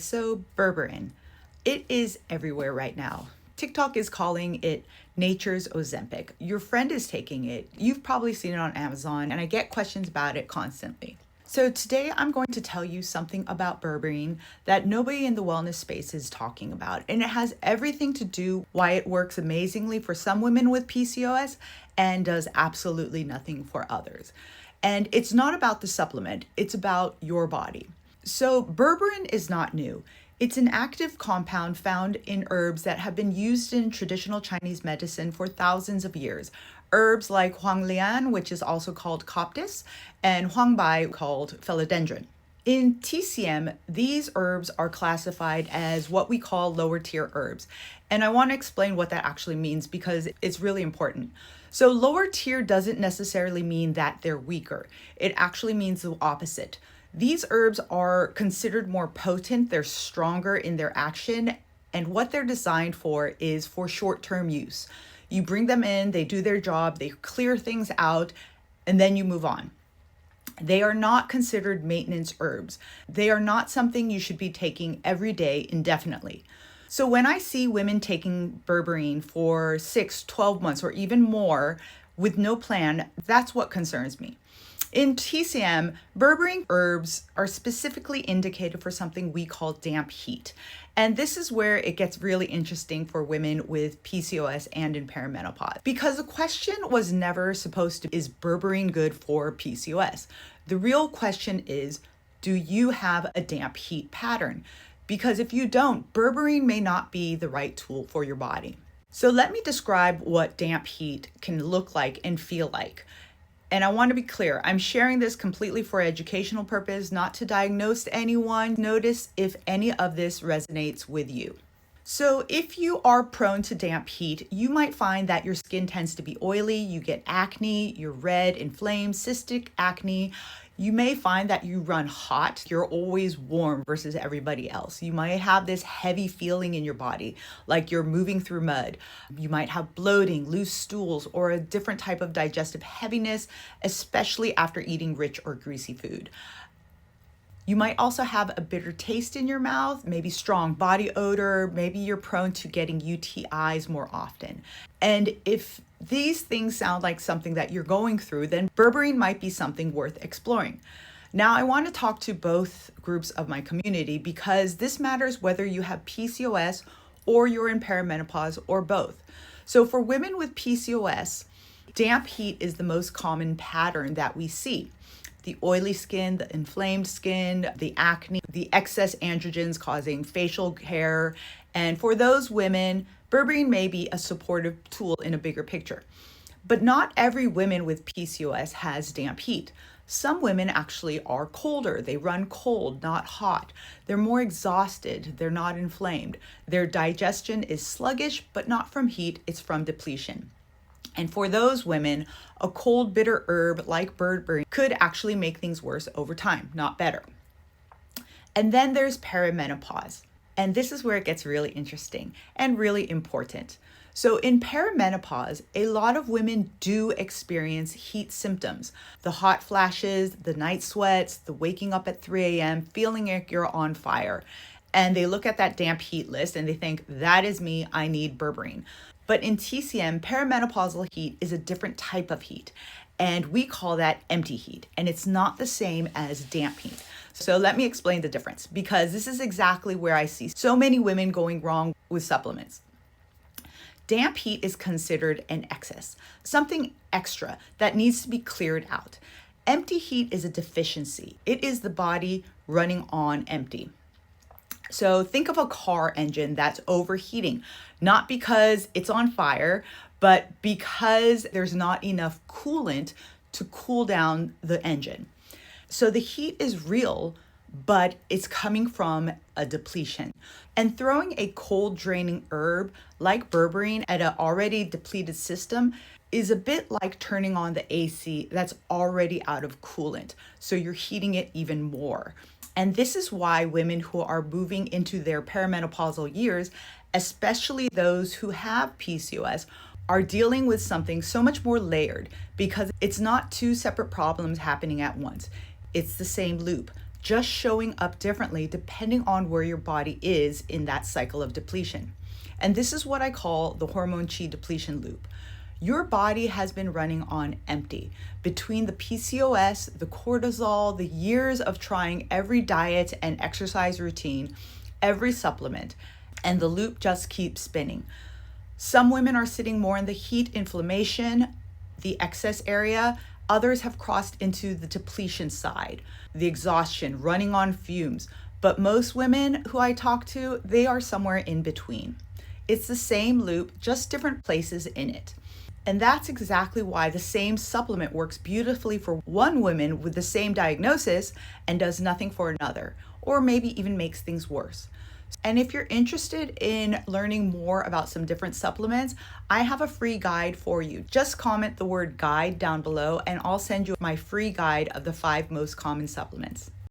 So berberine, it is everywhere right now. TikTok is calling it nature's Ozempic. Your friend is taking it. You've probably seen it on Amazon, and I get questions about it constantly. So today I'm going to tell you something about berberine that nobody in the wellness space is talking about. And it has everything to do why it works amazingly for some women with PCOS and does absolutely nothing for others. And it's not about the supplement, it's about your body. So berberine is not new. It's an active compound found in herbs that have been used in traditional Chinese medicine for thousands of years. Herbs like huanglian, which is also called coptis, and huangbai, called philodendron. In TCM, these herbs are classified as what we call lower tier herbs. And I want to explain what that actually means because it's really important. So lower tier doesn't necessarily mean that they're weaker. It actually means the opposite. These herbs are considered more potent, they're stronger in their action, and what they're designed for is for short-term use. You bring them in, they do their job, they clear things out, and then you move on. They are not considered maintenance herbs. They are not something you should be taking every day indefinitely. So when I see women taking berberine for 6, 12 months, or even more with no plan, that's what concerns me. In TCM, berberine herbs are specifically indicated for something we call damp heat. And this is where it gets really interesting for women with PCOS and in perimenopause. Because the question was never supposed to, is berberine good for PCOS? The real question is, do you have a damp heat pattern? Because if you don't, berberine may not be the right tool for your body. So let me describe what damp heat can look like and feel like. And I want to be clear, I'm sharing this completely for educational purpose, not to diagnose anyone. Notice if any of this resonates with you. So if you are prone to damp heat, you might find that your skin tends to be oily, you get acne, you're red, inflamed, cystic acne. You may find that you run hot, you're always warm versus everybody else. You might have this heavy feeling in your body, like you're moving through mud. You might have bloating, loose stools, or a different type of digestive heaviness, especially after eating rich or greasy food. You might also have a bitter taste in your mouth, maybe strong body odor, maybe you're prone to getting UTIs more often. And if these things sound like something that you're going through, then berberine might be something worth exploring. Now, I want to talk to both groups of my community because this matters whether you have PCOS or you're in perimenopause or both. So for women with PCOS, damp heat is the most common pattern that we see. The oily skin, the inflamed skin, the acne, the excess androgens causing facial hair. And for those women, berberine may be a supportive tool in a bigger picture. But not every woman with PCOS has damp heat. Some women actually are colder. They run cold, not hot. They're more exhausted. They're not inflamed. Their digestion is sluggish, but not from heat, it's from depletion. And for those women, a cold, bitter herb like berberine could actually make things worse over time, not better. And then there's perimenopause. And this is where it gets really interesting and really important. So in perimenopause, a lot of women do experience heat symptoms. The hot flashes, the night sweats, the waking up at 3 a.m., feeling like you're on fire. And they look at that damp heat list and they think, that is me, I need berberine. But in TCM, perimenopausal heat is a different type of heat, and we call that empty heat, and it's not the same as damp heat. So let me explain the difference, because this is exactly where I see so many women going wrong with supplements. Damp heat is considered an excess, something extra that needs to be cleared out. Empty heat is a deficiency. It is the body running on empty. So think of a car engine that's overheating, not because it's on fire, but because there's not enough coolant to cool down the engine. So the heat is real, but it's coming from a depletion. And throwing a cold draining herb like berberine at an already depleted system is a bit like turning on the AC that's already out of coolant. So you're heating it even more. And this is why women who are moving into their perimenopausal years, especially those who have PCOS, are dealing with something so much more layered because it's not two separate problems happening at once. It's the same loop. just showing up differently depending on where your body is in that cycle of depletion. And this is what I call the Hormone-Qi Depletion Loop. Your body has been running on empty between the PCOS, the cortisol, the years of trying every diet and exercise routine, every supplement, and the loop just keeps spinning. Some women are sitting more in the heat, inflammation, the excess area. Others have crossed into the depletion side, the exhaustion, running on fumes. But most women who I talk to, they are somewhere in between. It's the same loop, just different places in it. And that's exactly why the same supplement works beautifully for one woman with the same diagnosis and does nothing for another, or maybe even makes things worse. And if you're interested in learning more about some different supplements, I have a free guide for you. Just comment the word guide down below and I'll send you my free guide of the 5 most common supplements.